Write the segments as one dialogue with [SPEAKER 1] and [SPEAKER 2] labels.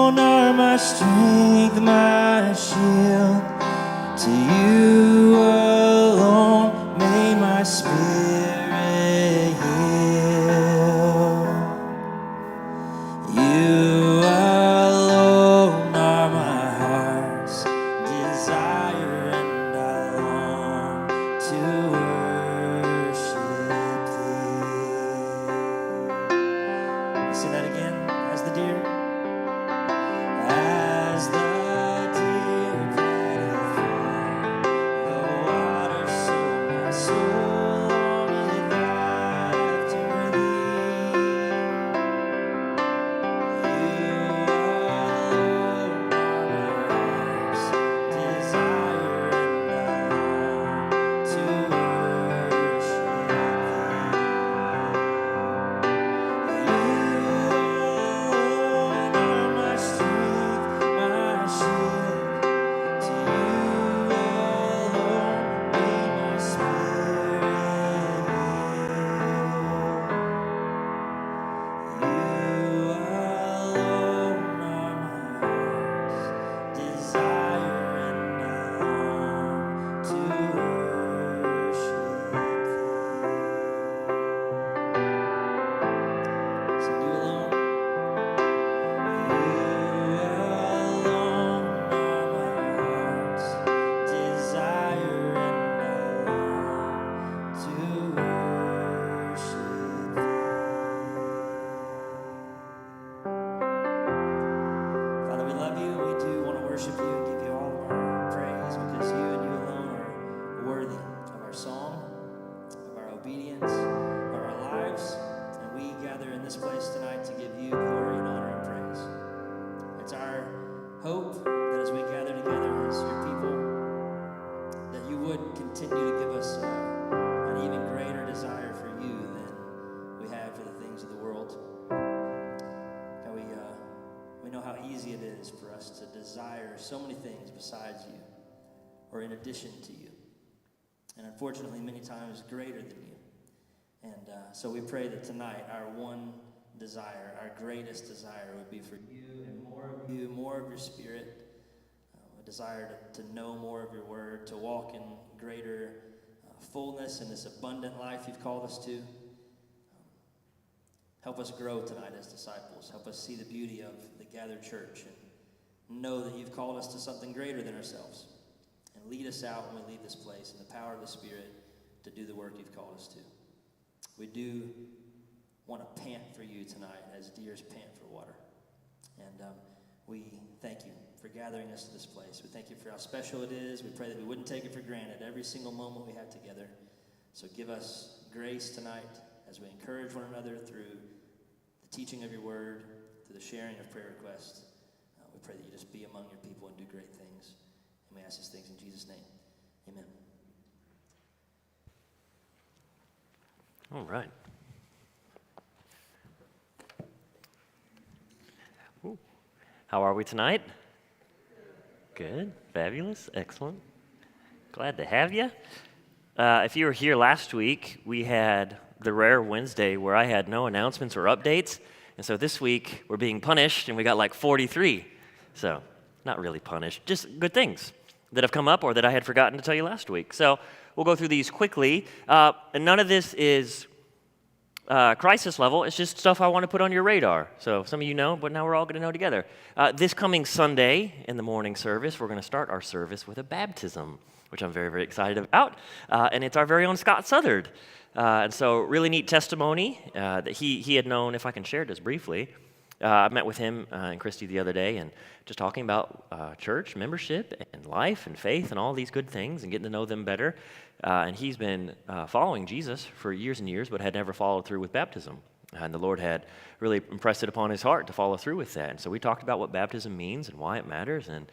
[SPEAKER 1] alone are my strength, my shield. To you alone may my spirit yield. You alone are my heart's desire, and I long to worship thee. Say that again, as the deer. As the deer panteth for the water, so my soul longeth after thee. You alone are my heart's desire, and I long to worship thee. You alone are my strength, my shield. To you alone may my spirit yield. You alone are my heart's desire, and I long to worship thee. Sing you alone. You alone are my heart's desire, and I long to worship thee. Father, we love you. We do want to worship you and give you all of our praise, because you and you alone are worthy of our song, of our obedience, of our lives. And we gather in this place tonight to give you glory and honor and praise. It's our hope that as we gather together as your people, that you would continue to give us an even greater desire for you than we have for the things of the world. God, we know how easy it is for us to desire so many things besides you or in addition to you. And unfortunately, many times greater than you. And so we pray that tonight our one desire, our greatest desire, would be for you and more of you, more of your spirit, a desire to know more of your word, to walk in greater fullness in this abundant life you've called us to. Help us grow tonight as disciples. Help us see the beauty of the gathered church and know that you've called us to something greater than ourselves. And lead us out when we leave this place in the power of the Spirit to do the work you've called us to. We do want to pant for you tonight as deers pant for water. And we thank you for gathering us to this place. We thank you for how special it is. We pray that we wouldn't take it for granted every single moment we have together. So give us grace tonight as we encourage one another through the teaching of your word, through the sharing of prayer requests. We pray that you just be among your people and do great things. And we ask these things in Jesus' name. Amen.
[SPEAKER 2] All right. Ooh. How are we tonight? Good. Fabulous. Excellent. Glad to have you. If you were here last week, we had the rare Wednesday where I had no announcements or updates. And so this week, we're being punished, and we got like 43. So, not really punished, just good things that have come up or that I had forgotten to tell you last week. So, we'll go through these quickly. And none of this is crisis level. It's just stuff I want to put on your radar. So, some of you know, but now we're all going to know together. This coming Sunday in the morning service, we're going to start our service with a baptism, which I'm very, very excited about. And it's our very own Scott Southard. And so, really neat testimony that he had known, if I can share this briefly. I met with him and Christy the other day and just talking about church membership and life and faith and all these good things and getting to know them better. And he's been following Jesus for years and years, but had never followed through with baptism. And the Lord had really impressed it upon his heart to follow through with that. And so we talked about what baptism means and why it matters. And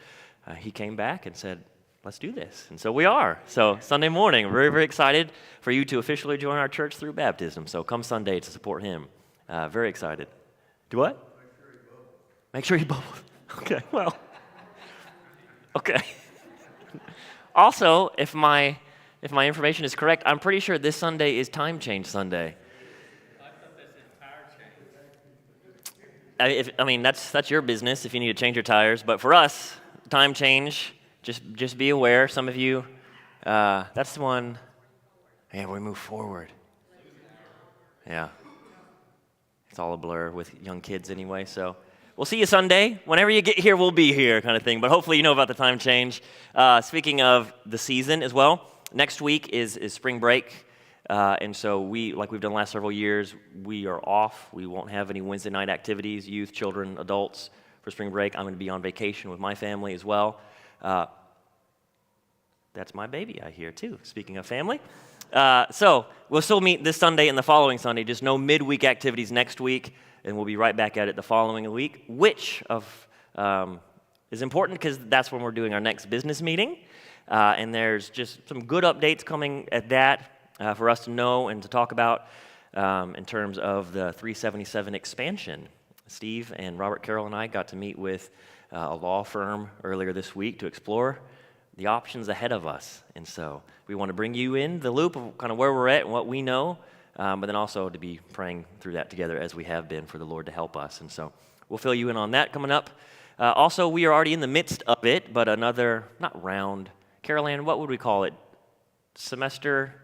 [SPEAKER 2] he came back and said, let's do this. And so we are. So Sunday morning, very, very excited for you to officially join our church through baptism. So come Sunday to support him. Very excited. Do what? Make sure you bubble. Okay, well. Okay. Also, if my information is correct, I'm pretty sure this Sunday is Time Change Sunday. that's your business if you need to change your tires. But for us, time change. Just be aware. Some of you, that's the one. Yeah, we move forward. Yeah, it's all a blur with young kids anyway. So we'll see you Sunday. Whenever you get here, we'll be here, kind of thing. But hopefully, you know about the time change. Speaking of the season as well, next week is spring break. And so like we've done the last several years, we are off. We won't have any Wednesday night activities, youth, children, adults for spring break. I'm going to be on vacation with my family as well. That's my baby I hear too, speaking of family. So we'll still meet this Sunday and the following Sunday, just no midweek activities next week, and we'll be right back at it the following week, which is important because that's when we're doing our next business meeting. And there's just some good updates coming at that. For us to know and to talk about in terms of the 377 expansion. Steve and Robert Carroll and I got to meet with a law firm earlier this week to explore the options ahead of us. And so we want to bring you in the loop of kind of where we're at and what we know, but then also to be praying through that together as we have been for the Lord to help us. And so we'll fill you in on that coming up. Also, we are already in the midst of it, but another, not round, Carol Ann, what would we call it? Semester?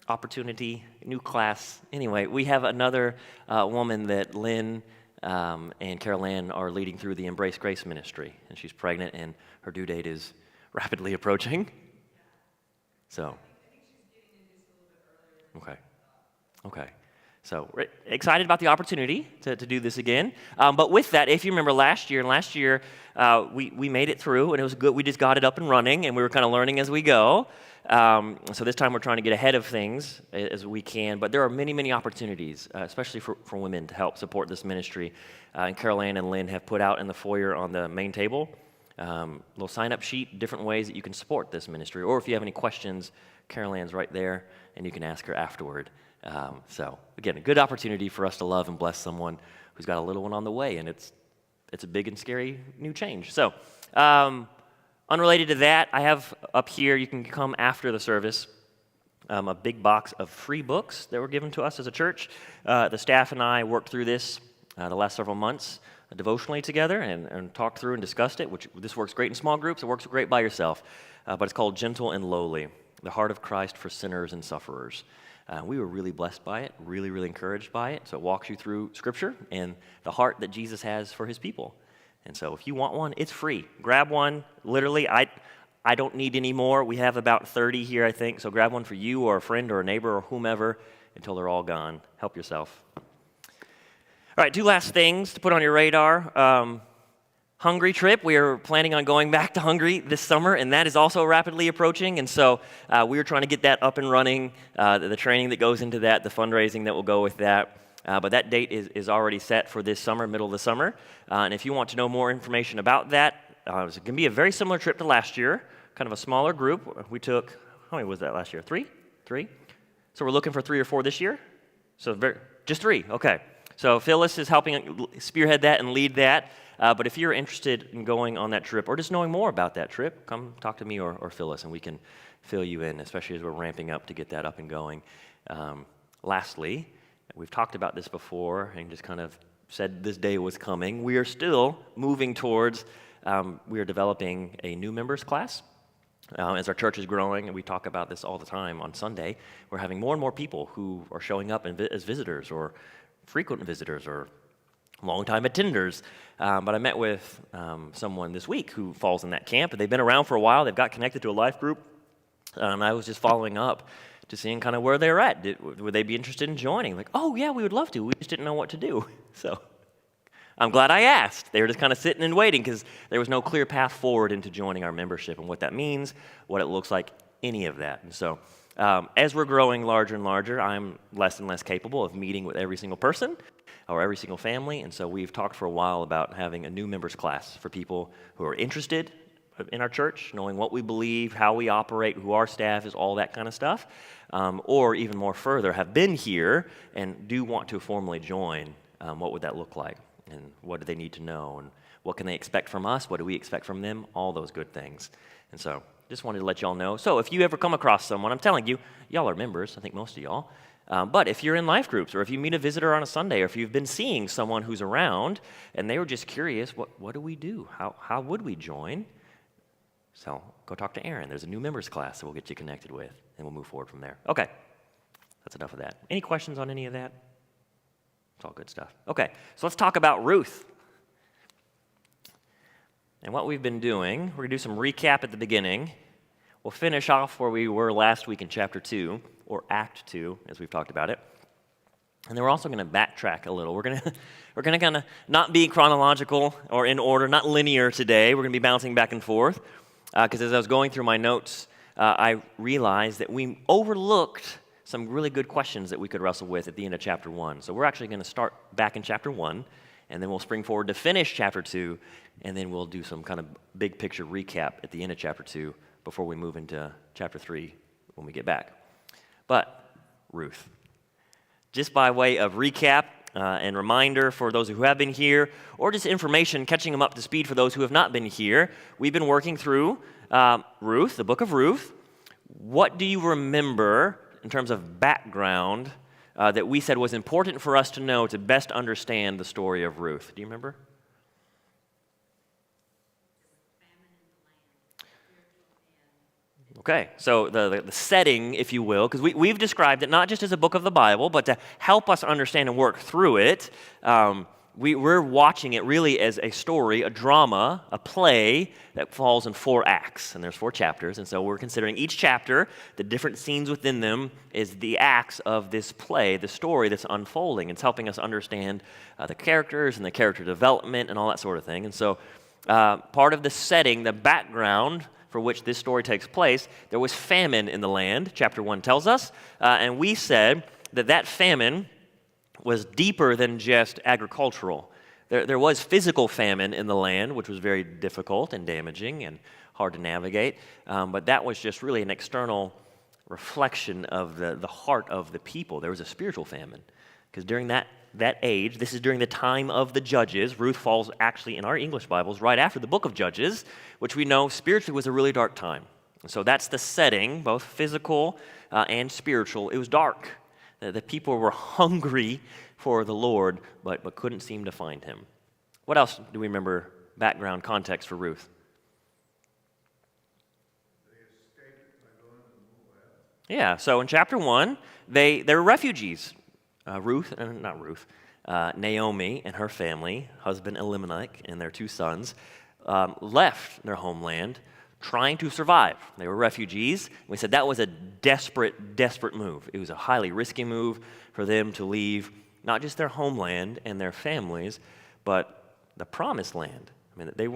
[SPEAKER 2] Opportunity, new class. Anyway, we have another woman that Lynn and Carol Ann are leading through the Embrace Grace ministry, and she's pregnant, and her due date is rapidly approaching. So, okay. So we're excited about the opportunity to do this again. But with that, if you remember last year, we made it through, and it was good. We just got it up and running, and we were kind of learning as we go. So this time we're trying to get ahead of things as we can, but there are many, many opportunities, especially for women, to help support this ministry. And Carol Ann and Lynn have put out in the foyer on the main table little sign-up sheet, different ways that you can support this ministry. Or if you have any questions, Carol Ann's right there, and you can ask her afterward. So again, a good opportunity for us to love and bless someone who's got a little one on the way, and it's a big and scary new change. So unrelated to that, I have up here, you can come after the service, a big box of free books that were given to us as a church. The staff and I worked through this the last several months devotionally together and talked through and discussed it, which this works great in small groups. It works great by yourself. But it's called Gentle and Lowly, The Heart of Christ for Sinners and Sufferers. We were really blessed by it, really, really encouraged by it. So it walks you through Scripture and the heart that Jesus has for his people. And so if you want one, it's free. Grab one. Literally, I don't need any more. We have about 30 here, I think. So grab one for you or a friend or a neighbor or whomever until they're all gone. Help yourself. All right, two last things to put on your radar. Hungary trip. We are planning on going back to Hungary this summer, and that is also rapidly approaching. And so we are trying to get that up and running, the training that goes into that, the fundraising that will go with that. But that date is already set for this summer, middle of the summer. And if you want to know more information about that, it's going to be a very similar trip to last year, kind of a smaller group. We took, how many was that last year? Three? So we're looking for 3 or 4 this year? So just 3, okay. So Phyllis is helping spearhead that and lead that. But if you're interested in going on that trip or just knowing more about that trip, come talk to me or Phyllis, and we can fill you in, especially as we're ramping up to get that up and going. Lastly, we've talked about this before and just kind of said this day was coming. We are still moving towards, we are developing a new members class. As our church is growing, and we talk about this all the time on Sunday, we're having more and more people who are showing up as visitors or frequent visitors or long-time attenders. But I met with someone this week who falls in that camp, and they've been around for a while. They've got connected to a life group. And I was just following up to seeing kind of where they're at. Would they be interested in joining? Like, oh, yeah, we would love to. We just didn't know what to do. So I'm glad I asked. They were just kind of sitting and waiting because there was no clear path forward into joining our membership and what that means, what it looks like, any of that. And so as we're growing larger and larger, I'm less and less capable of meeting with every single person or every single family. And so we've talked for a while about having a new members class for people who are interested in our church, knowing what we believe, how we operate, who our staff is, all that kind of stuff. Or even more further, have been here and do want to formally join. What would that look like? And what do they need to know? And what can they expect from us? What do we expect from them? All those good things. And so just wanted to let y'all know. So if you ever come across someone, I'm telling you, y'all are members, I think most of y'all. But if you're in life groups, or if you meet a visitor on a Sunday, or if you've been seeing someone who's around and they were just curious, what do we do? How would we join? So go talk to Aaron. There's a new members class that we'll get you connected with, and we'll move forward from there. Okay, that's enough of that. Any questions on any of that? It's all good stuff. Okay, so let's talk about Ruth. And what we've been doing, we're going to do some recap at the beginning. We'll finish off where we were last week in chapter 2, or Act 2, as we've talked about it. And then we're also going to backtrack a little. We're going to kind of not be chronological or in order, not linear today. We're going to be bouncing back and forth. Because as I was going through my notes, I realized that we overlooked some really good questions that we could wrestle with at the end of chapter 1. So we're actually going to start back in chapter 1, and then we'll spring forward to finish chapter 2, and then we'll do some kind of big picture recap at the end of chapter 2 before we move into chapter 3 when we get back. But Ruth, just by way of recap and reminder for those who have been here, or just information, catching them up to speed for those who have not been here, we've been working through Ruth, the book of Ruth. What do you remember in terms of background that we said was important for us to know to best understand the story of Ruth? Do you remember? Okay, so the setting, if you will, because we've described it not just as a book of the Bible, but to help us understand and work through it, we're watching it really as a story, a drama, a play that falls in 4 acts, and there's 4 chapters, and so we're considering each chapter, the different scenes within them, is the acts of this play, the story that's unfolding. It's helping us understand the characters and the character development and all that sort of thing, and so part of the setting, the background for which this story takes place, there was famine in the land, chapter 1 tells us, and we said that famine was deeper than just agricultural. There was physical famine in the land, which was very difficult and damaging and hard to navigate, but that was just really an external reflection of the heart of the people. There was a spiritual famine, because during that age, this is during the time of the Judges. Ruth falls actually in our English Bibles right after the book of Judges, which we know spiritually was a really dark time. And so that's the setting, both physical and spiritual. It was dark. The people were hungry for the Lord, but couldn't seem to find him. What else do we remember background context for Ruth? Yeah, so in chapter 1, they're refugees. Naomi and her family, husband Elimelech and their 2 sons, left their homeland trying to survive. They were refugees. We said that was a desperate move. It was a highly risky move for them to leave not just their homeland and their families, but the promised land. I mean, they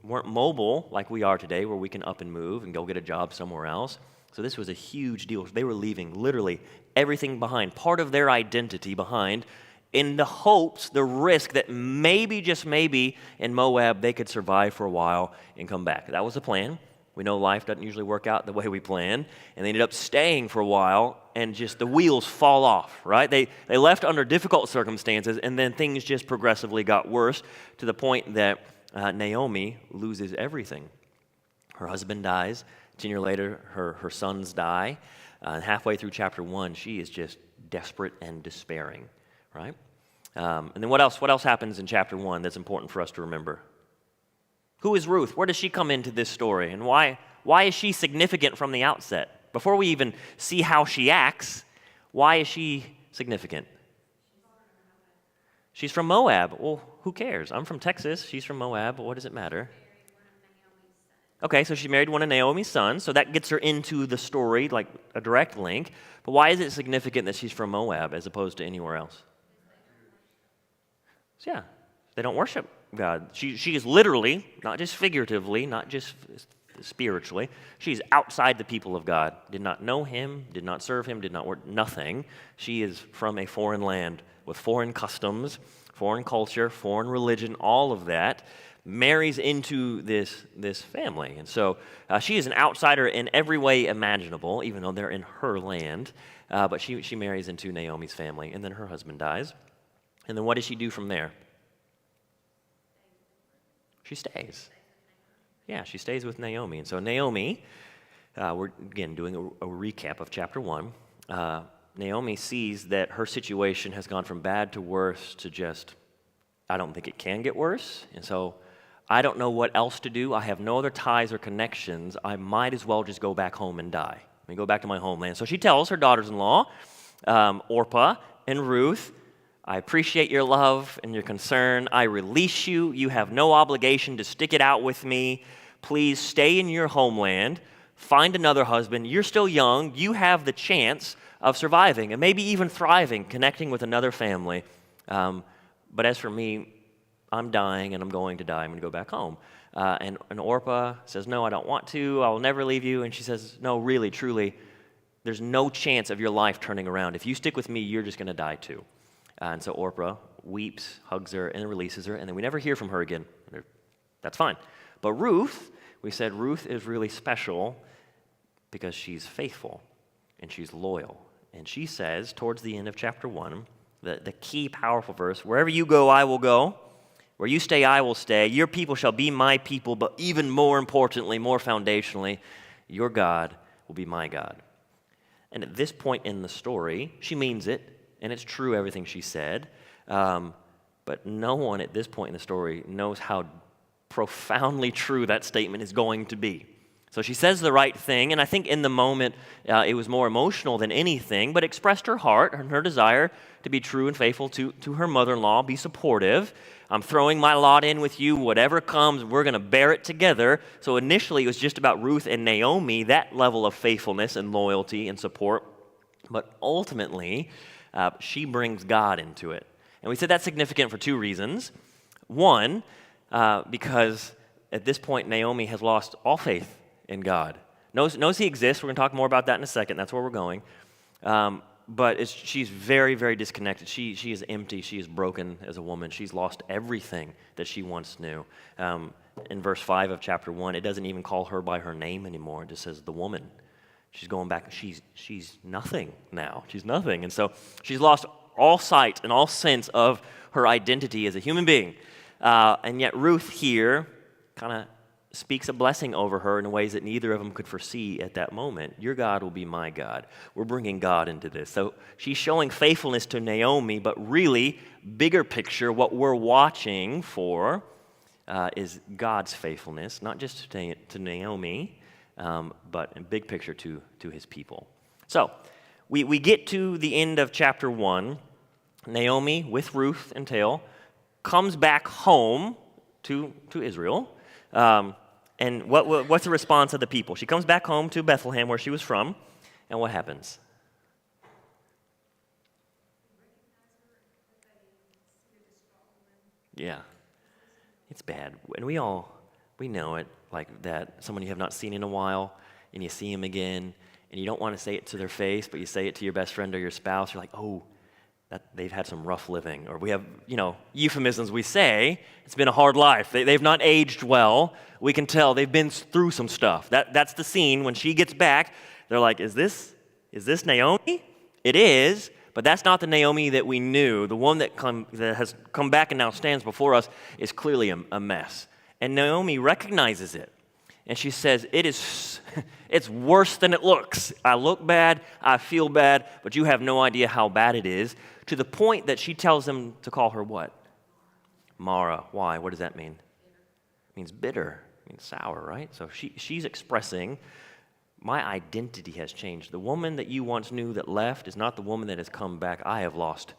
[SPEAKER 2] weren't mobile like we are today, where we can up and move and go get a job somewhere else. So this was a huge deal. They were leaving literally everything behind, part of their identity behind, in the hopes, the risk that maybe, just maybe, in Moab they could survive for a while and come back. That was the plan. We know life doesn't usually work out the way we plan, and they ended up staying for a while, and just the wheels fall off, right? They left under difficult circumstances, and then things just progressively got worse to the point that Naomi loses everything. Her husband dies. 10 years later, her sons die. And halfway through chapter 1, she is just desperate and despairing, right? And then what else happens in chapter 1 that's important for us to remember? Who is Ruth? Where does she come into this story? And why is she significant from the outset? Before we even see how she acts, why is she significant? She's from Moab. Well, who cares? I'm from Texas. She's from Moab. What does it matter? Okay, so she married one of Naomi's sons, so that gets her into the story, like a direct link. But why is it significant that she's from Moab as opposed to anywhere else? So yeah, they don't worship God. She is literally, not just figuratively, not just spiritually, she's outside the people of God. Did not know him, did not serve him, did not work, nothing. She is from a foreign land with foreign customs, foreign culture, foreign religion, all of that. Marries into this family. And so she is an outsider in every way imaginable, even though they're in her land. But she marries into Naomi's family, and then her husband dies. And then what does she do from there? She stays. Yeah, she stays with Naomi. And so Naomi, we're again doing a recap of chapter 1. Naomi sees that her situation has gone from bad to worse to just, I don't think it can get worse. And so I don't know what else to do. I have no other ties or connections. I might as well just go back home and die. Let me go back to my homeland. So she tells her daughters-in-law, Orpah and Ruth, I appreciate your love and your concern. I release you. You have no obligation to stick it out with me. Please stay in your homeland. Find another husband. You're still young. You have the chance of surviving and maybe even thriving, connecting with another family. But as for me, I'm dying and I'm going to die. I'm going to go back home. And Orpah says, no, I don't want to. I will never leave you. And she says, no, really, truly, there's no chance of your life turning around. If you stick with me, you're just going to die too. And so Orpah weeps, hugs her, and releases her. And then we never hear from her again. That's fine. But Ruth, we said Ruth is really special because she's faithful and she's loyal. And she says, towards the end of chapter 1, the key powerful verse, wherever you go, I will go. Where you stay, I will stay. Your people shall be my people, but even more importantly, more foundationally, your God will be my God. And at this point in the story, she means it, and it's true everything she said, but no one at this point in the story knows how profoundly true that statement is going to be. So she says the right thing, and I think in the moment it was more emotional than anything, but expressed her heart and her desire to be true and faithful to her mother-in-law, be supportive. I'm throwing my lot in with you. Whatever comes, we're going to bear it together. So initially it was just about Ruth and Naomi, that level of faithfulness and loyalty and support. But ultimately, she brings God into it. And we said that's significant for two reasons. One, because at this point Naomi has lost all faith in God. Knows he exists. We're going to talk more about that in a second. That's where we're going. But she's very, very disconnected. She is empty. She is broken as a woman. She's lost everything that she once knew. In verse 5 of chapter 1, it doesn't even call her by her name anymore. It just says the woman. She's going back. She's nothing now. She's nothing. And so she's lost all sight and all sense of her identity as a human being. And yet Ruth here kind of speaks a blessing over her in ways that neither of them could foresee at that moment. Your God will be my God. We're bringing God into this. So she's showing faithfulness to Naomi, but really, bigger picture, what we're watching for is God's faithfulness, not just to Naomi, but in big picture to his people. So we get to the end of chapter 1. Naomi, with Ruth and tail, comes back home to Israel. And what's the response of the people? She comes back home to Bethlehem, where she was from, and what happens? Yeah, it's bad. And we know it, like that, someone you have not seen in a while, and you see him again, and you don't want to say it to their face, but you say it to your best friend or your spouse. You're like, oh, that they've had some rough living. Or we have, euphemisms we say, it's been a hard life. They've not aged well. We can tell they've been through some stuff. That's the scene. When she gets back, they're like, is this Naomi? It is, but that's not the Naomi that we knew. The one that has come back and now stands before us is clearly a mess. And Naomi recognizes it. And she says, it's worse than it looks. I look bad, I feel bad, but you have no idea how bad it is, to the point that she tells them to call her what? Mara. Why? What does that mean? It means bitter. It means sour, right? So she's expressing, my identity has changed. The woman that you once knew that left is not the woman that has come back. I have lost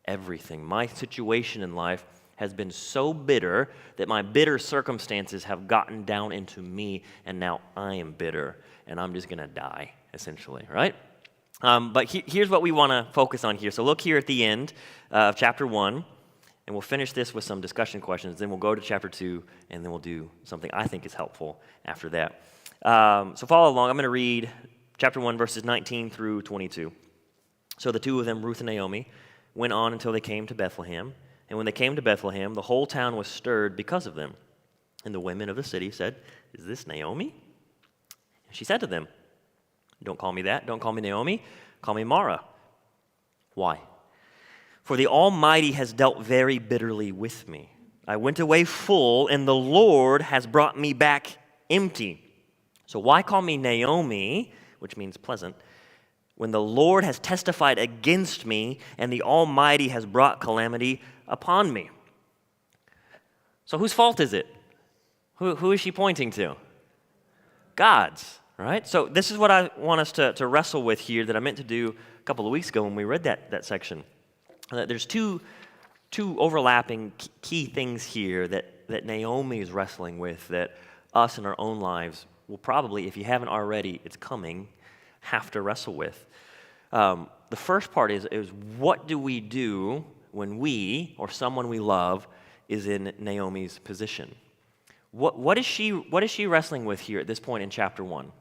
[SPEAKER 2] everything. My situation in life has been so bitter that my bitter circumstances have gotten down into me, and now I am bitter, and I'm just going to die, essentially, right? But here's what we want to focus on here. So look here at the end of chapter 1, and we'll finish this with some discussion questions. Then we'll go to chapter 2, and then we'll do something I think is helpful after that. So follow along. I'm going to read chapter 1, verses 19 through 22. So the two of them, Ruth and Naomi, went on until they came to Bethlehem. And when they came to Bethlehem, the whole town was stirred because of them. And the women of the city said, is this Naomi? And she said to them, don't call me that. Don't call me Naomi. Call me Mara. Why? For the Almighty has dealt very bitterly with me. I went away full, and the Lord has brought me back empty. So why call me Naomi, which means pleasant? when the Lord has testified against me and the Almighty has brought calamity upon me. So whose fault is it? Who is she pointing to? God's, right? So this is what I want us to wrestle with here that I meant to do a couple of weeks ago when we read that section. There's two overlapping key things here that Naomi is wrestling with that us in our own lives will probably, if you haven't already, it's coming, have to wrestle with. The first part is what do we do when we or someone we love is in Naomi's position? What is she wrestling with here at this point in chapter 1?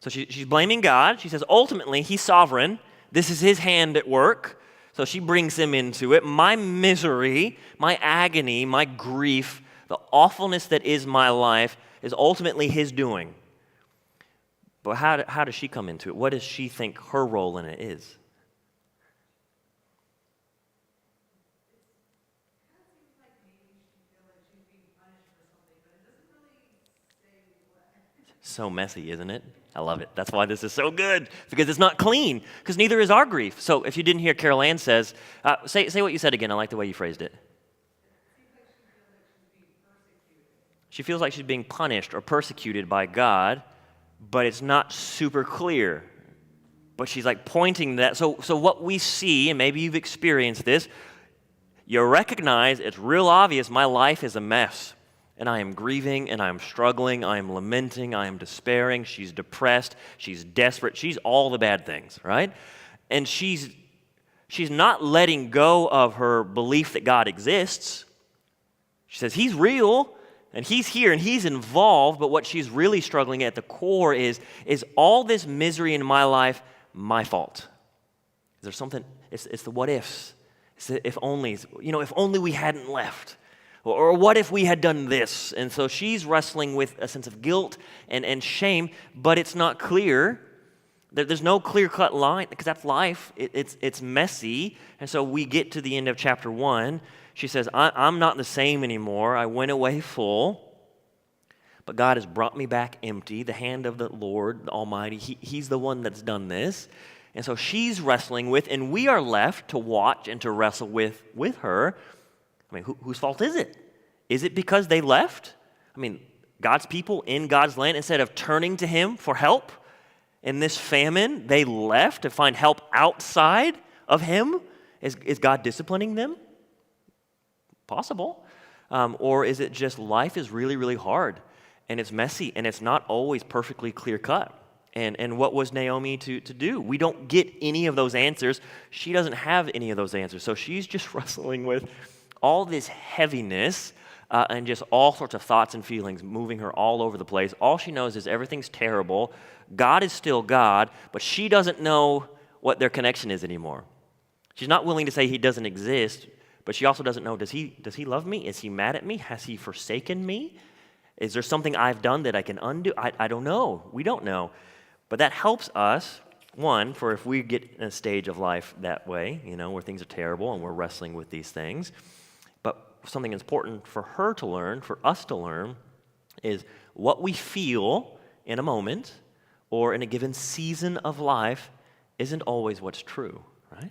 [SPEAKER 2] So she's blaming God. She says, ultimately, he's sovereign. This is his hand at work. So she brings him into it. My misery, my agony, my grief, the awfulness that is my life is ultimately his doing. But how does she come into it? What does she think her role in it is? So messy, isn't it? I love it. That's why this is so good, because it's not clean, because neither is our grief. So if you didn't hear, Carol Ann says, say what you said again. I like the way you phrased it. She feels like she's being punished or persecuted by God, but it's not super clear. But she's like pointing that. So what we see, and maybe you've experienced this, you recognize it's real obvious my life is a mess. And I am grieving, and I am struggling, I am lamenting, I am despairing, she's depressed, she's desperate, she's all the bad things, right? And she's not letting go of her belief that God exists. She says, he's real, and he's here, and he's involved, but what she's really struggling at the core is all this misery in my life my fault? Is there something, it's the what ifs, it's the if onlys, if only we hadn't left. Or what if we had done this? And so she's wrestling with a sense of guilt and shame, but it's not clear. There's no clear-cut line, because that's life. It's messy. And so we get to the end of chapter 1. She says, I'm not the same anymore. I went away full, but God has brought me back empty. The hand of the Lord, the Almighty, he's the one that's done this. And so she's wrestling with, and we are left to watch and to wrestle with her. I mean, whose fault is it? Is it because they left? I mean, God's people in God's land, instead of turning to him for help in this famine, they left to find help outside of him? Is God disciplining them? Possible. Or is it just life is really, really hard, and it's messy, and it's not always perfectly clear-cut? And what was Naomi to do? We don't get any of those answers. She doesn't have any of those answers. So she's just wrestling with all this heaviness and just all sorts of thoughts and feelings moving her all over the place. All she knows is everything's terrible. God is still God, but she doesn't know what their connection is anymore. She's not willing to say he doesn't exist, but she also doesn't know, does he love me? Is he mad at me? Has he forsaken me? Is there something I've done that I can undo? I don't know. We don't know. But that helps us, one, for if we get in a stage of life that way, where things are terrible and we're wrestling with these things. But something important for her to learn, for us to learn, is what we feel in a moment or in a given season of life isn't always what's true, right?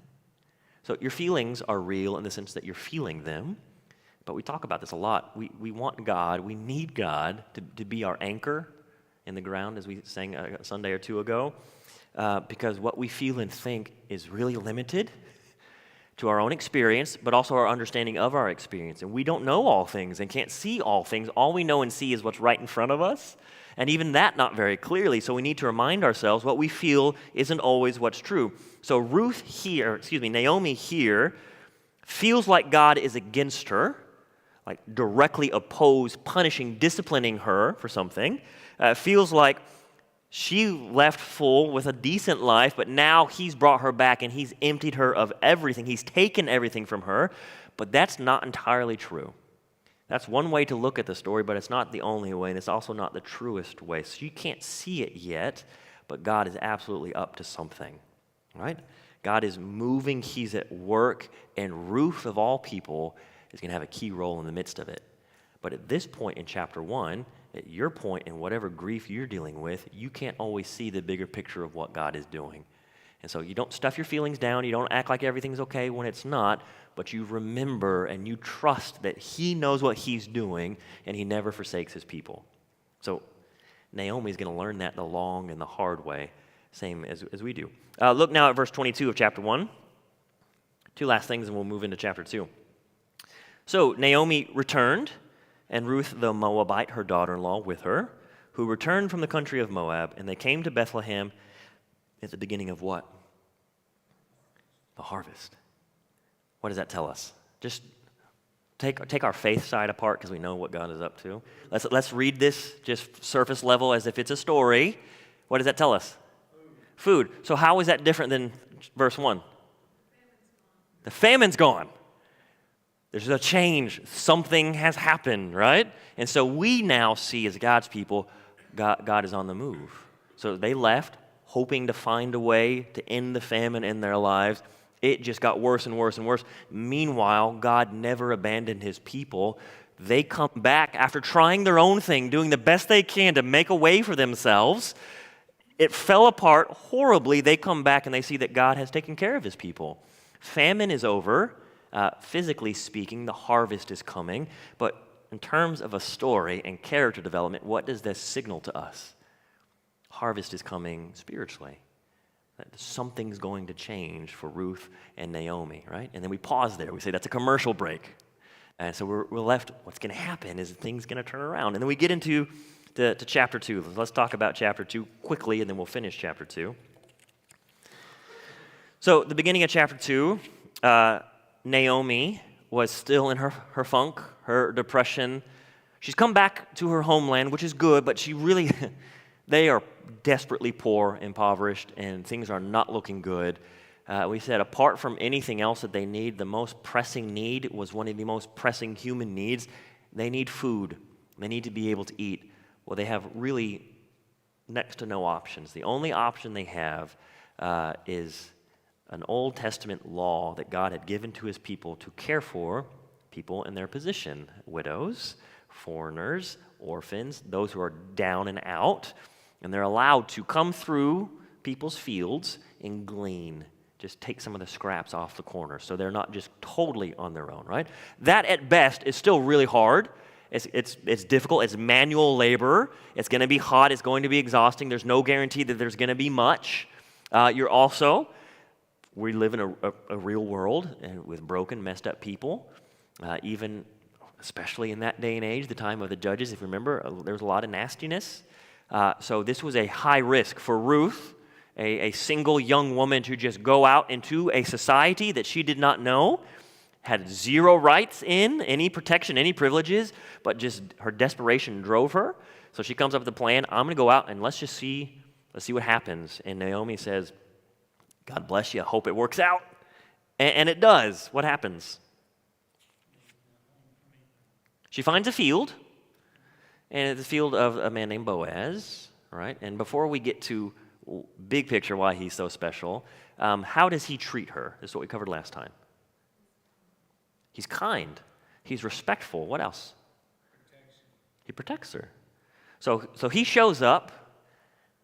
[SPEAKER 2] So your feelings are real in the sense that you're feeling them, but we talk about this a lot. We want God, we need God to be our anchor in the ground, as we sang a Sunday or two ago, because what we feel and think is really limited to our own experience, but also our understanding of our experience. And we don't know all things and can't see all things. All we know and see is what's right in front of us, and even that not very clearly. So we need to remind ourselves what we feel isn't always what's true. So Naomi here feels like God is against her, like directly opposed, punishing, disciplining her for something. Feels like she left full with a decent life, but now he's brought her back and he's emptied her of everything. He's taken everything from her, but that's not entirely true. That's one way to look at the story, but it's not the only way, and it's also not the truest way. So you can't see it yet, but God is absolutely up to something, right? God is moving, he's at work, and Ruth, of all people, is going to have a key role in the midst of it. But at this point in chapter 1, at your point in whatever grief you're dealing with, you can't always see the bigger picture of what God is doing. And so you don't stuff your feelings down. You don't act like everything's okay when it's not, but you remember and you trust that he knows what he's doing and he never forsakes his people. So Naomi's going to learn that the long and the hard way, same as we do. Look now at verse 22 of chapter 1. Two last things and we'll move into chapter 2. So Naomi returned, and Ruth the Moabite, her daughter-in-law, with her, who returned from the country of Moab, and they came to Bethlehem at the beginning of what? The harvest. What does that tell us? Just take our faith side apart because we know what God is up to. Let's read this just surface level as if it's a story. What does that tell us? Food. So how is that different than verse 1? The famine's gone. There's a change. Something has happened, right? And so we now see as God's people, God is on the move. So they left, hoping to find a way to end the famine in their lives. It just got worse and worse and worse. Meanwhile, God never abandoned his people. They come back after trying their own thing, doing the best they can to make a way for themselves. It fell apart horribly. They come back and they see that God has taken care of his people. Famine is over. Physically speaking, the harvest is coming. But in terms of a story and character development, what does this signal to us? Harvest is coming spiritually. Something's going to change for Ruth and Naomi, right? And then we pause there. We say that's a commercial break. And so we're left, what's going to happen is things going to turn around. And then we get into to chapter 2. Let's talk about chapter 2 quickly, and then we'll finish chapter 2. So the beginning of chapter 2, Naomi was still in her funk, her depression. She's come back to her homeland, which is good, but they are desperately poor, impoverished, and things are not looking good. We said apart from anything else that they need, the most pressing need was one of the most pressing human needs. They need food. They need to be able to eat. Well, they have really next to no options. The only option they have is an Old Testament law that God had given to his people to care for people in their position, widows, foreigners, orphans, those who are down and out, and they're allowed to come through people's fields and glean, just take some of the scraps off the corner, so they're not just totally on their own, right? That at best is still really hard. It's difficult. It's manual labor. It's going to be hot. It's going to be exhausting. There's no guarantee that there's going to be much. We live in a real world and with broken, messed up people, especially in that day and age, the time of the judges. If you remember, there was a lot of nastiness. So this was a high risk for Ruth, a single young woman, to just go out into a society that she did not know, had zero rights in, any protection, any privileges, but just her desperation drove her. So she comes up with the plan, I'm going to go out and let's see what happens. And Naomi says, God bless you, I hope it works out. And it does. What happens? She finds a field, and it's the field of a man named Boaz, right? And before we get to big picture why he's so special, how does he treat her? This is what we covered last time. He's kind. He's respectful. What else? He protects her. So he shows up,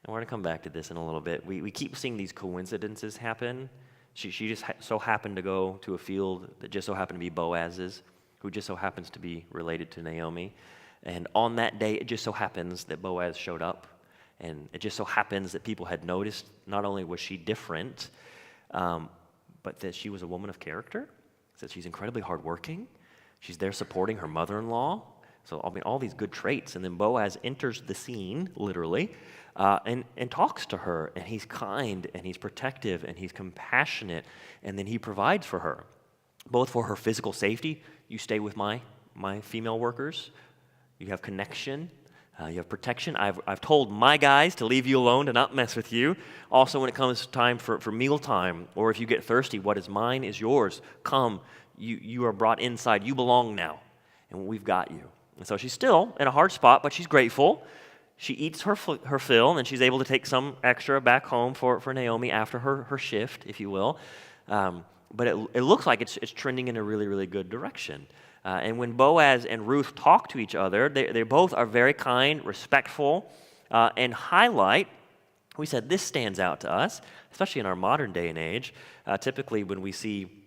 [SPEAKER 2] and we're going to come back to this in a little bit. We keep seeing these coincidences happen. She just so happened to go to a field that just so happened to be Boaz's, who just so happens to be related to Naomi. And on that day, it just so happens that Boaz showed up. And it just so happens that people had noticed not only was she different, but that she was a woman of character, that she's incredibly hardworking. She's there supporting her mother-in-law. So, all these good traits. And then Boaz enters the scene, literally, and talks to her. And he's kind, and he's protective, and he's compassionate. And then he provides for her, both for her physical safety. You stay with my female workers. You have connection. You have protection. I've told my guys to leave you alone, to not mess with you. Also, when it comes time for meal time, or if you get thirsty, what is mine is yours. Come, you are brought inside. You belong now, and we've got you. And so she's still in a hard spot, but she's grateful. She eats her fill, and she's able to take some extra back home for Naomi after her shift, if you will. But it looks like it's trending in a really, really good direction. And when Boaz and Ruth talk to each other, they both are very kind, respectful, and highlight. We said this stands out to us, especially in our modern day and age. Typically, when we see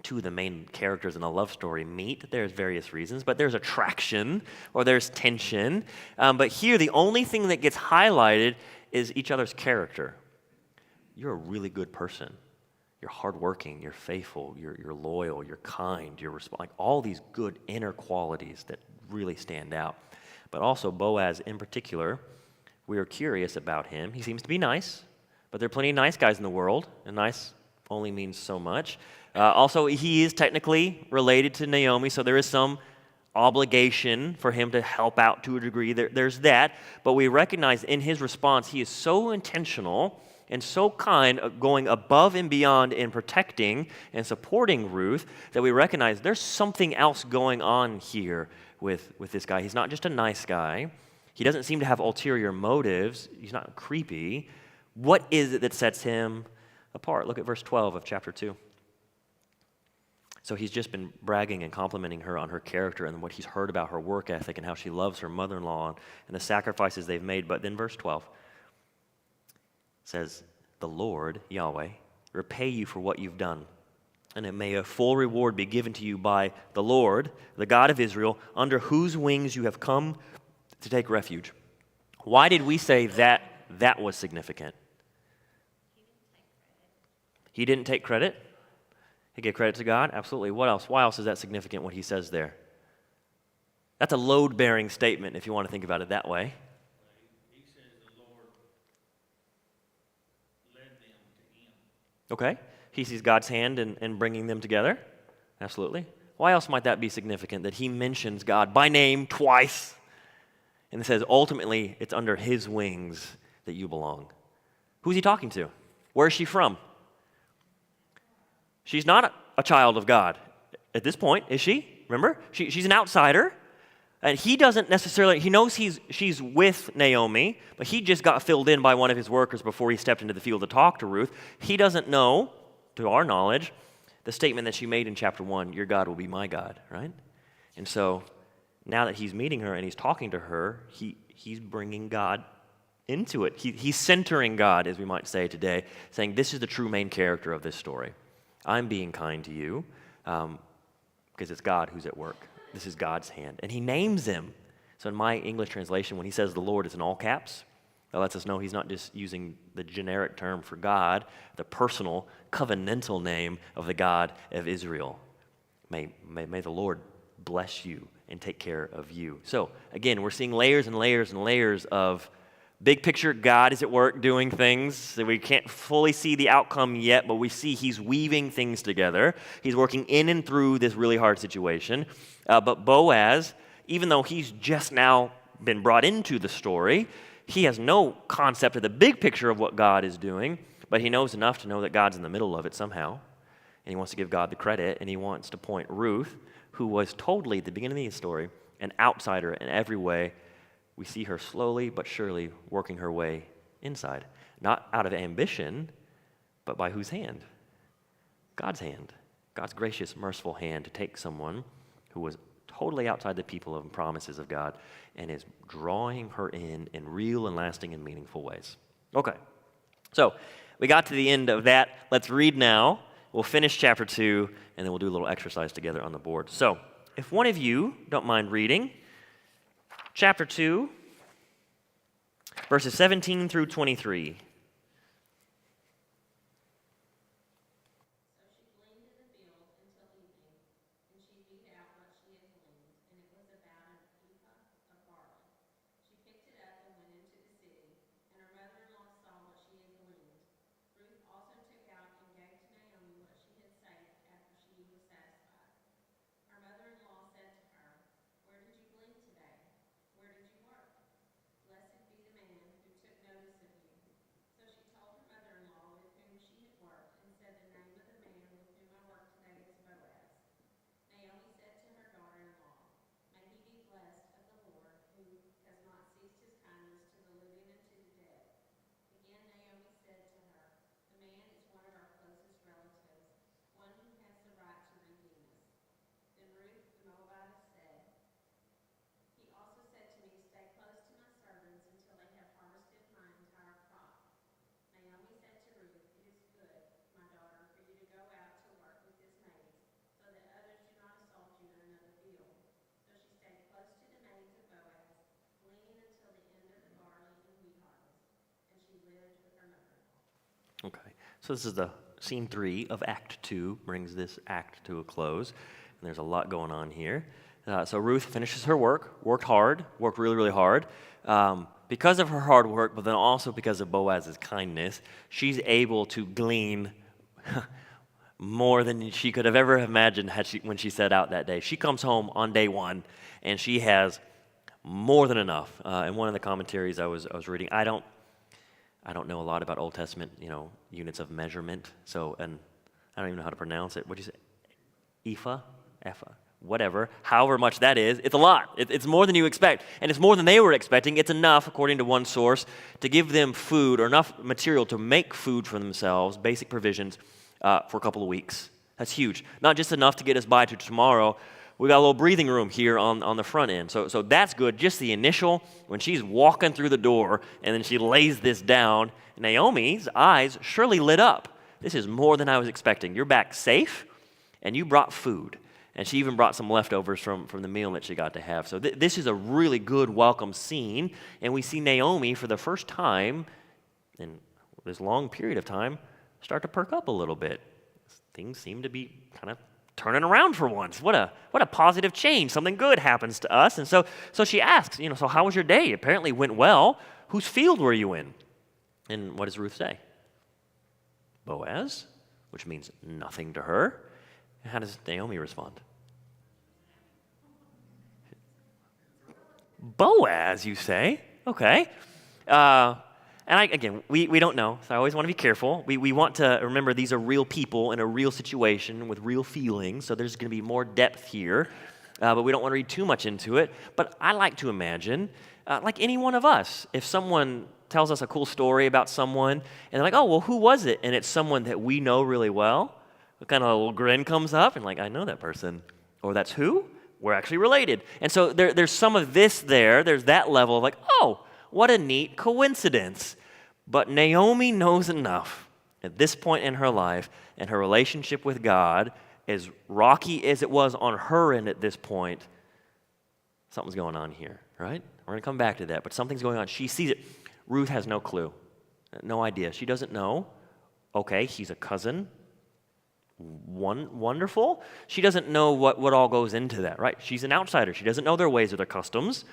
[SPEAKER 2] two of the main characters in a love story meet, there's various reasons, but there's attraction or there's tension. But here, the only thing that gets highlighted is each other's character. You're a really good person. You're hardworking, you're faithful, you're loyal, you're kind, like all these good inner qualities that really stand out. But also Boaz in particular, we are curious about him. He seems to be nice, but there are plenty of nice guys in the world, and nice only means so much. Also, he is technically related to Naomi, so there is some obligation for him to help out to a degree. There's that, but we recognize in his response, he is so intentional and so kind, going above and beyond in protecting and supporting Ruth, that we recognize there's something else going on here with this guy. He's not just a nice guy. He doesn't seem to have ulterior motives. He's not creepy. What is it that sets him apart? Look at verse 12 of chapter 2. So he's just been bragging and complimenting her on her character and what he's heard about her work ethic and how she loves her mother-in-law and the sacrifices they've made. But then verse 12 says, "The Lord, Yahweh, repay you for what you've done, and it may a full reward be given to you by the Lord, the God of Israel, under whose wings you have come to take refuge." Why did we say that was significant? He didn't take credit. He gave credit to God? Absolutely. What else? Why else is that significant, what he says there? That's a load-bearing statement, if you want to think about it that way.
[SPEAKER 3] He says the Lord led them to him.
[SPEAKER 2] Okay. He sees God's hand in bringing them together? Absolutely. Why else might that be significant, that he mentions God by name twice and it says ultimately it's under his wings that you belong? Who's he talking to? Where is she from? She's not a child of God at this point, is she? Remember? She's an outsider. And he doesn't necessarily, he knows she's with Naomi, but he just got filled in by one of his workers before he stepped into the field to talk to Ruth. He doesn't know, to our knowledge, the statement that she made in chapter 1, "Your God will be my God," right? And so now that he's meeting her and he's talking to her, he's bringing God into it. He's centering God, as we might say today, saying this is the true main character of this story. I'm being kind to you because it's God who's at work. This is God's hand. And he names him. So in my English translation, when he says the Lord, it's in all caps. That lets us know he's not just using the generic term for God, the personal, covenantal name of the God of Israel. May the Lord bless you and take care of you. So again, we're seeing layers and layers and layers of big picture. God is at work doing things that we can't fully see the outcome yet, but we see he's weaving things together. He's working in and through this really hard situation. But Boaz, even though he's just now been brought into the story, he has no concept of the big picture of what God is doing, but he knows enough to know that God's in the middle of it somehow. And he wants to give God the credit, and he wants to point Ruth, who was totally, at the beginning of the story, an outsider in every way. We see her slowly but surely working her way inside. Not out of ambition, but by whose hand? God's hand. God's gracious, merciful hand to take someone who was totally outside the people and promises of God and is drawing her in real and lasting and meaningful ways. Okay, so we got to the end of that. Let's read now. We'll finish chapter 2, and then we'll do a little exercise together on the board. So if one of you don't mind reading, chapter 2, verses 17 through 23. Okay, so this is the scene 3 of Act 2, brings this act to a close. And there's a lot going on here. So Ruth finishes her work, worked really, really hard. Because of her hard work, but then also because of Boaz's kindness, she's able to glean more than she could have ever imagined when she set out that day. She comes home on day 1, and she has more than enough. In one of the commentaries I was reading, I don't know a lot about Old Testament, units of measurement. So, and I don't even know how to pronounce it. What do you say? Ephah, whatever. However much that is, it's a lot. It's more than you expect, and it's more than they were expecting. It's enough, according to one source, to give them food or enough material to make food for themselves, basic provisions, for a couple of weeks. That's huge. Not just enough to get us by to tomorrow. We got a little breathing room here on the front end. So that's good. Just the initial, when she's walking through the door and then she lays this down, Naomi's eyes surely lit up. This is more than I was expecting. You're back safe, and you brought food. And she even brought some leftovers from the meal that she got to have. So this is a really good welcome scene. And we see Naomi for the first time in this long period of time start to perk up a little bit. Things seem to be kind of turning around for once. What a positive change. Something good happens to us. And so she asks, so how was your day? Apparently it went well. Whose field were you in? And what does Ruth say? Boaz, which means nothing to her. How does Naomi respond? Boaz, you say? Okay. And we don't know, so I always want to be careful. We want to remember these are real people in a real situation with real feelings, so there's going to be more depth here, but we don't want to read too much into it. But I like to imagine, like any one of us, if someone tells us a cool story about someone, and they're like, oh, well, who was it? And it's someone that we know really well, a kind of a little grin comes up, and like, I know that person. Or that's who? We're actually related. And so there's some of this there. There's that level of like, oh, what a neat coincidence. But Naomi knows enough at this point in her life and her relationship with God, as rocky as it was on her end at this point, something's going on here, right? We're going to come back to that, but something's going on. She sees it. Ruth has no clue, no idea. She doesn't know. Okay, he's a cousin. Wonderful. She doesn't know what all goes into that, right? She's an outsider. She doesn't know their ways or their customs,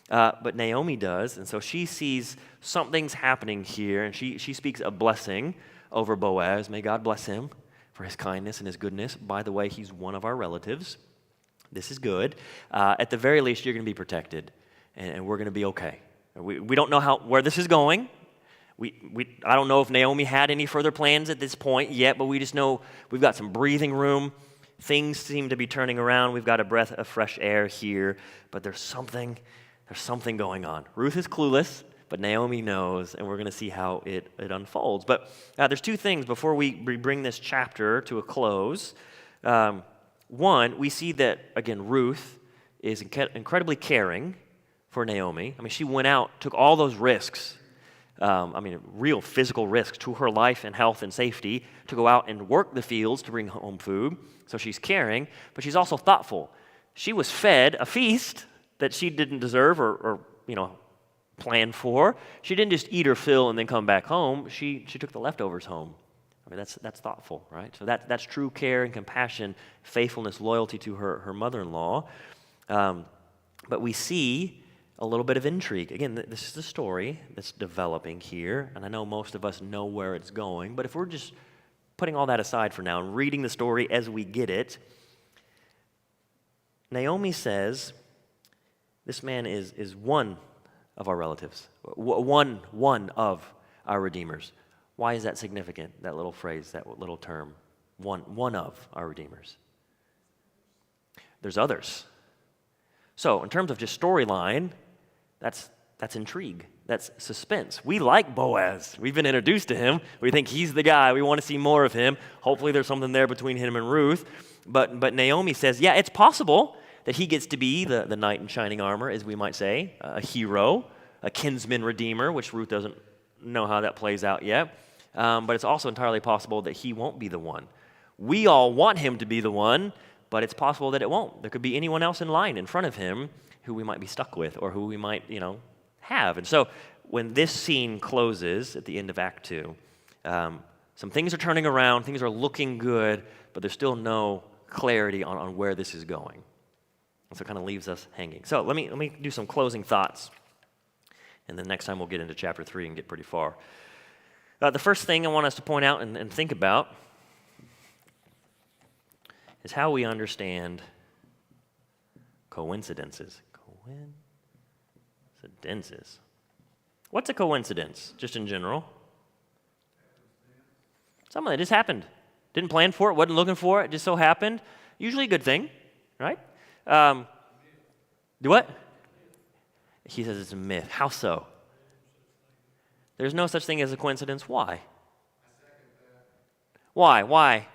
[SPEAKER 2] but Naomi does, and so she sees something's happening here, and she speaks a blessing over Boaz. May God bless him for his kindness and his goodness. By the way, he's one of our relatives. This is good. At the very least, you're going to be protected, and we're going to be okay. We don't know where this is going. I don't know if Naomi had any further plans at this point yet, but we just know we've got some breathing room. Things seem to be turning around. We've got a breath of fresh air here, but there's something going on. Ruth is clueless, but Naomi knows, and we're going to see how it unfolds. But there's two things before we bring this chapter to a close. One, we see that, again, Ruth is incredibly caring for Naomi. I mean, she went out, took all those risks. Real physical risks to her life and health and safety to go out and work the fields to bring home food. So she's caring, but she's also thoughtful. She was fed a feast that she didn't deserve or plan for. She didn't just eat her fill and then come back home. She took the leftovers home. I mean, that's thoughtful, right? So that's true care and compassion, faithfulness, loyalty to her mother-in-law. But we see a little bit of intrigue. Again, this is the story that's developing here, and I know most of us know where it's going, but if we're just putting all that aside for now and reading the story as we get it, Naomi says, this man is one of our relatives, one of our redeemers. Why is that significant, that little phrase, that little term? One of our redeemers. There's others. So in terms of just storyline, that's intrigue. That's suspense. We like Boaz. We've been introduced to him. We think he's the guy. We want to see more of him. Hopefully there's something there between him and Ruth. But Naomi says, yeah, it's possible that he gets to be the knight in shining armor, as we might say, a hero, a kinsman redeemer, which Ruth doesn't know how that plays out yet. But it's also entirely possible that he won't be the one. We all want him to be the one, but it's possible that it won't. There could be anyone else in line in front of him who we might be stuck with or who we might, have. And so when this scene closes at the end of Act 2, Some things are turning around, things are looking good, but there's still no clarity on where this is going. And so it kind of leaves us hanging. So let me do some closing thoughts. And then next time we'll get into chapter 3 and get pretty far. The first thing I want us to point out and think about is how we understand coincidences. Coincidences. What's a coincidence, just in general? Something that just happened. Didn't plan for it, wasn't looking for it, just so happened. Usually a good thing, right? Do what? He says it's a myth. How so? There's no such thing as a coincidence. Why? Why?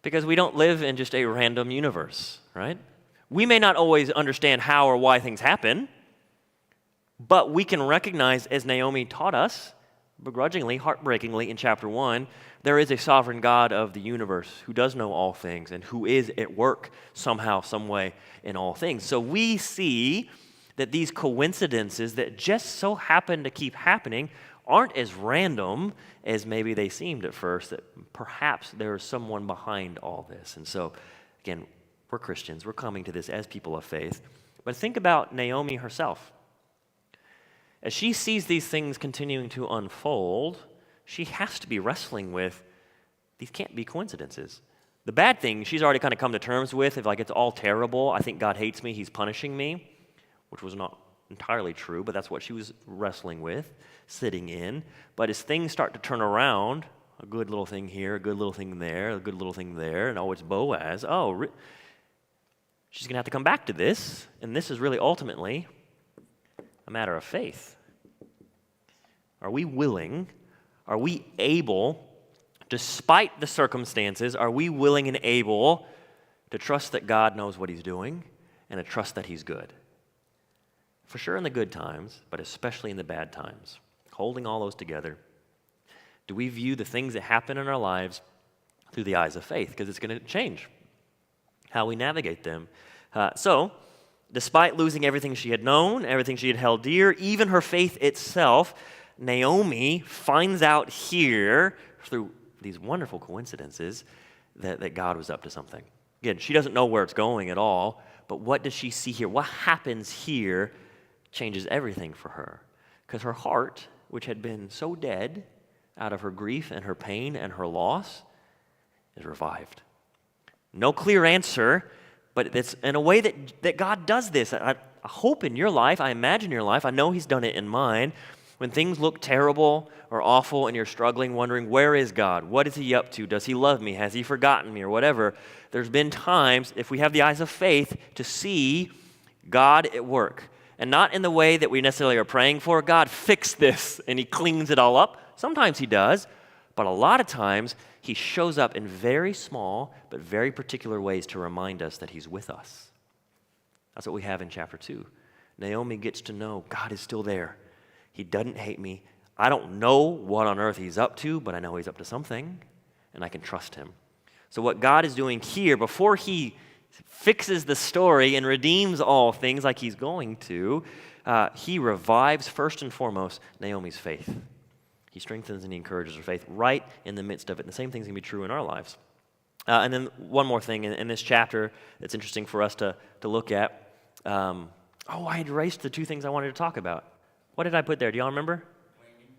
[SPEAKER 2] Because we don't live in just a random universe, right? We may not always understand how or why things happen, but we can recognize, as Naomi taught us, begrudgingly, heartbreakingly in chapter 1, there is a sovereign God of the universe who does know all things and who is at work somehow, some way in all things. So we see that these coincidences that just so happen to keep happening aren't as random as maybe they seemed at first, that perhaps there is someone behind all this. And so, again, we're Christians. We're coming to this as people of faith. But think about Naomi herself. As she sees these things continuing to unfold, she has to be wrestling with, these can't be coincidences. The bad thing, she's already kind of come to terms with, if like it's all terrible, I think God hates me, he's punishing me, which was not entirely true, but that's what she was wrestling with, sitting in. But as things start to turn around, a good little thing here, a good little thing there, a good little thing there, and it's Boaz, she's going to have to come back to this, and this is really ultimately a matter of faith. Are we willing, are we able, despite the circumstances, are we willing and able to trust that God knows what he's doing and to trust that he's good? For sure in the good times, but especially in the bad times. Holding all those together, do we view the things that happen in our lives through the eyes of faith? Because it's going to change how we navigate them. So, despite losing everything she had known, everything she had held dear, even her faith itself, Naomi finds out here, through these wonderful coincidences, that God was up to something. Again, she doesn't know where it's going at all, but what does she see here? What happens here changes everything for her. Because her heart, which had been so dead out of her grief and her pain and her loss, is revived. No clear answer, but it's in a way that God does this. I hope in your life, I imagine your life, I know he's done it in mine. When things look terrible or awful and you're struggling, wondering, where is God? What is he up to? Does he love me? Has he forgotten me? Or whatever. There's been times, if we have the eyes of faith, to see God at work. And not in the way that we necessarily are praying for. God, fix this, and he cleans it all up. Sometimes he does, but a lot of times he shows up in very small but very particular ways to remind us that he's with us. That's what we have in chapter 2. Naomi gets to know God is still there. He doesn't hate me. I don't know what on earth he's up to, but I know he's up to something, and I can trust him. So what God is doing here, before he fixes the story and redeems all things like he's going to, he revives first and foremost Naomi's faith. He strengthens and he encourages her faith right in the midst of it. And the same thing's going to be true in our lives. And then one more thing in this chapter that's interesting for us to look at. I had erased the two things I wanted to talk about. What did I put there? Do y'all remember?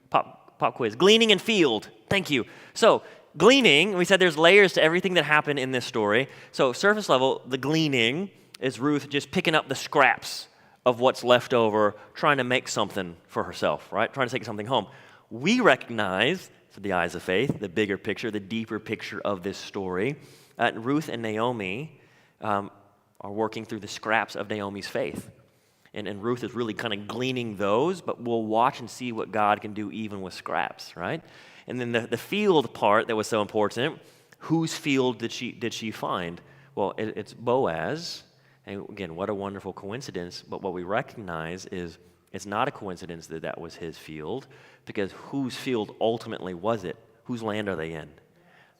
[SPEAKER 2] Pop quiz. Gleaning and field. Thank you. So, gleaning, we said there's layers to everything that happened in this story. So, surface level, the gleaning is Ruth just picking up the scraps of what's left over, trying to make something for herself, right? Trying to take something home. We recognize, through the eyes of faith, the bigger picture, the deeper picture of this story. Ruth and Naomi are working through the scraps of Naomi's faith. And Ruth is really kind of gleaning those, but we'll watch and see what God can do even with scraps, right? And then the field part that was so important, whose field did she find? Well, it's Boaz. And again, what a wonderful coincidence. But what we recognize is it's not a coincidence that was his field, because whose field ultimately was it? Whose land are they in?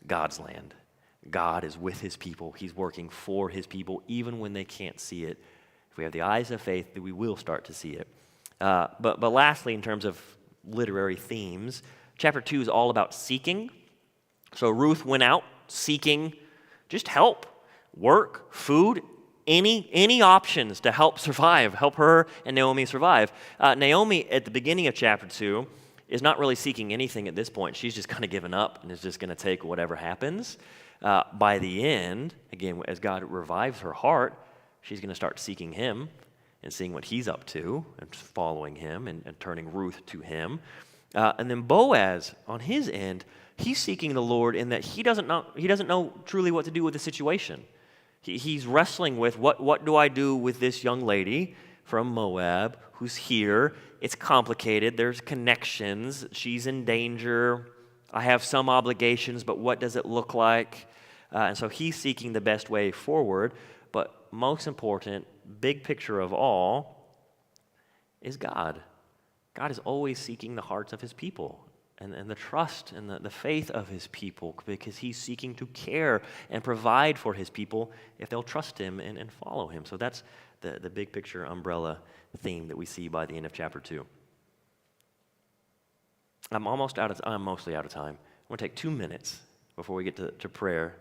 [SPEAKER 2] God's land. God is with his people. He's working for his people, even when they can't see it. If we have the eyes of faith, then we will start to see it. But lastly, in terms of literary themes, Chapter 2 is all about seeking. So Ruth went out seeking just help, work, food, any options to help survive, help her and Naomi survive. Naomi, at the beginning of chapter 2, is not really seeking anything at this point. She's just kind of given up and is just going to take whatever happens. By the end, again, as God revives her heart, she's going to start seeking him and seeing what he's up to and following him and turning Ruth to him. And then Boaz, on his end, he's seeking the Lord in that he doesn't know truly what to do with the situation. He's wrestling with what do I do with this young lady from Moab who's here. It's complicated. There's connections. She's in danger. I have some obligations, but what does it look like? And so he's seeking the best way forward. But most important, big picture of all, is God. God is always seeking the hearts of his people and the trust and the faith of his people, because he's seeking to care and provide for his people if they'll trust him and follow him. So that's the big picture umbrella theme that we see by the end of chapter 2. I'm mostly out of time. I want to take 2 minutes before we get to prayer.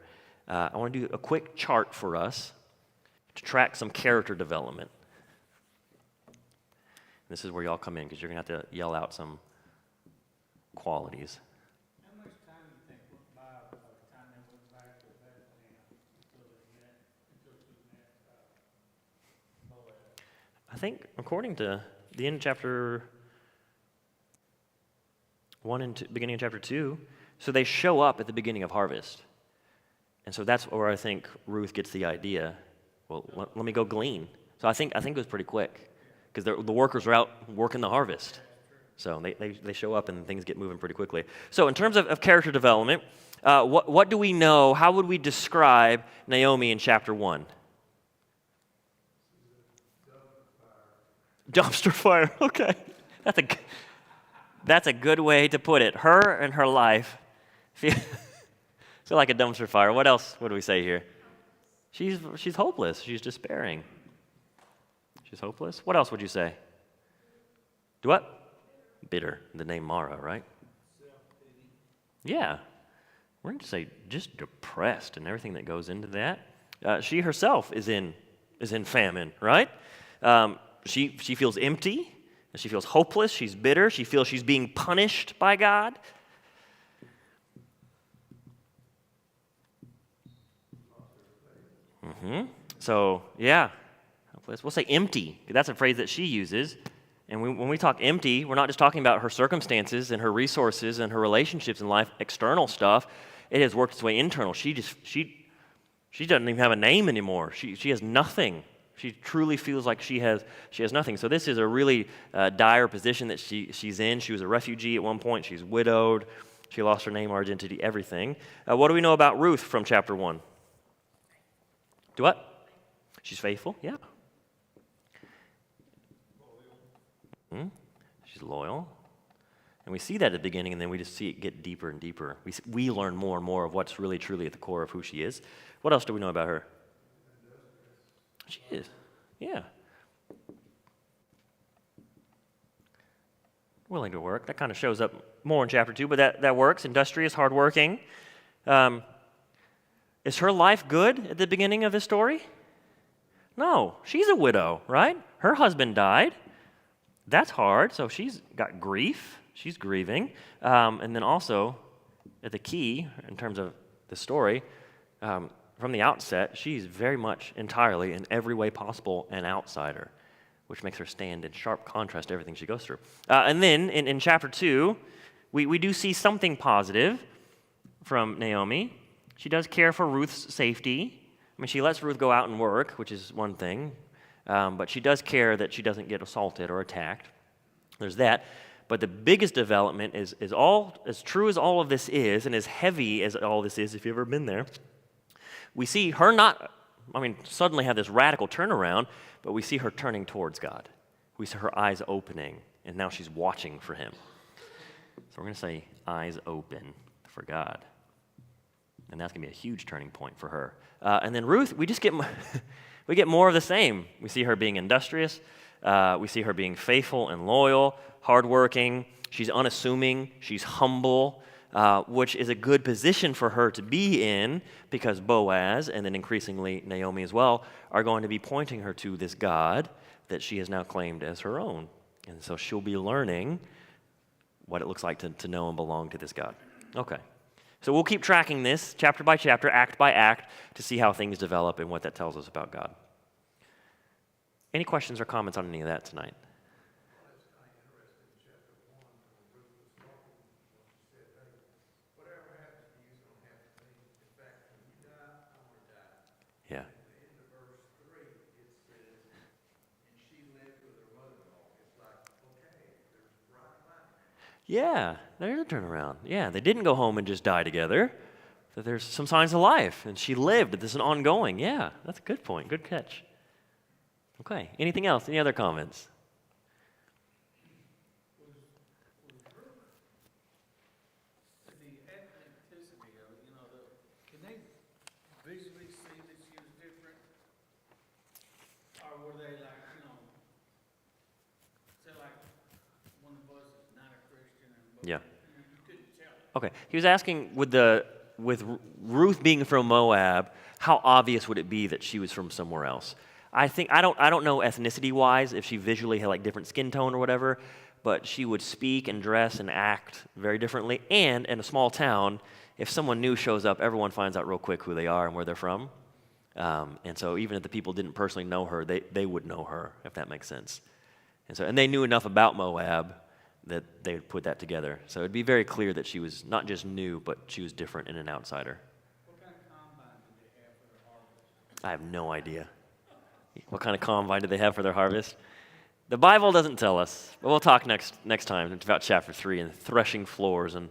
[SPEAKER 2] I want to do a quick chart for us to track some character development. This is where y'all come in, because you're going to have to yell out some qualities.
[SPEAKER 3] How much time do you think went by by the time they went back to Bethlehem until she met Boaz?
[SPEAKER 2] I think, according to the end of chapter 1 and beginning of chapter 2, so they show up at the beginning of harvest. And so that's where I think Ruth gets the idea, well, let me go glean. So I think it was pretty quick, because the workers are out working the harvest. So they show up and things get moving pretty quickly. So in terms of character development, what do we know? How would we describe Naomi in chapter 1? Dumpster fire. Okay. That's a good way to put it. Her and her life feel like a dumpster fire. What else would we say here? She's hopeless. She's despairing. She's hopeless. What else would you say? Do what? Bitter. The name Mara, right? Yeah. We're going to say just depressed and everything that goes into that. She herself is in famine, right? She feels empty. She feels hopeless. She's bitter. She feels she's being punished by God. So, yeah. We'll say empty. That's a phrase that she uses. And when we talk empty, we're not just talking about her circumstances and her resources and her relationships in life, external stuff. It has worked its way internal. She doesn't even have a name anymore. She has nothing. She truly feels like she has nothing. So this is a really dire position that she's in. She was a refugee at one point. She's widowed. She lost her name, her identity, everything. What do we know about Ruth from chapter 1? Do what? She's faithful, yeah. She's loyal. And we see that at the beginning, and then we just see it get deeper and deeper. We learn more and more of what's really, truly at the core of who she is. What else do we know about her? She is, yeah. Willing to work. That kind of shows up more in chapter 2, but that works. Industrious, hardworking. Is her life good at the beginning of this story? No. She's a widow, right? Her husband died. That's hard, so she's got grief. She's grieving. And then also, at the key, in terms of the story, from the outset, she's very much entirely, in every way possible, an outsider, which makes her stand in sharp contrast to everything she goes through. And then, in chapter 2, we do see something positive from Naomi. She does care for Ruth's safety. I mean, she lets Ruth go out and work, which is one thing. But she does care that she doesn't get assaulted or attacked. There's that. But the biggest development is all, as true as all of this is, and as heavy as all this is, if you've ever been there, we see her suddenly have this radical turnaround, but we see her turning towards God. We see her eyes opening, and now she's watching for him. So we're going to say eyes open for God. And that's going to be a huge turning point for her. And then Ruth, we get more of the same. We see her being industrious. We see her being faithful and loyal, hardworking. She's unassuming, she's humble, which is a good position for her to be in because Boaz, and then increasingly Naomi as well, are going to be pointing her to this God that she has now claimed as her own. And so she'll be learning what it looks like to know and belong to this God. Okay. So we'll keep tracking this chapter by chapter, act by act, to see how things develop and what that tells us about God. Any questions or comments on any of that tonight? Yeah. Yeah, there's a turnaround. Yeah, they didn't go home and just die together. So there's some signs of life, and she lived. This is ongoing. Yeah, that's a good point. Good catch. Okay, anything else? Any other comments?
[SPEAKER 3] The ethnicity of it, can they visually see that she was different? Or were they like, say like one of us is not a Christian and both,
[SPEAKER 2] Yeah.
[SPEAKER 3] you couldn't tell.
[SPEAKER 2] Okay, he was asking with Ruth being from Moab, how obvious would it be that she was from somewhere else? I don't know ethnicity-wise if she visually had like different skin tone or whatever, but she would speak and dress and act very differently. And in a small town, if someone new shows up, everyone finds out real quick who they are and where they're from. And so even if the people didn't personally know her, they would know her, if that makes sense. And they knew enough about Moab that they would put that together. So it'd be very clear that she was not just new, but she was different and an outsider.
[SPEAKER 3] What kind of combine did they have for their harvest?
[SPEAKER 2] I have no idea. What kind of combine did they have for their harvest? The Bible doesn't tell us, but we'll talk next time. It's about chapter 3 and threshing floors and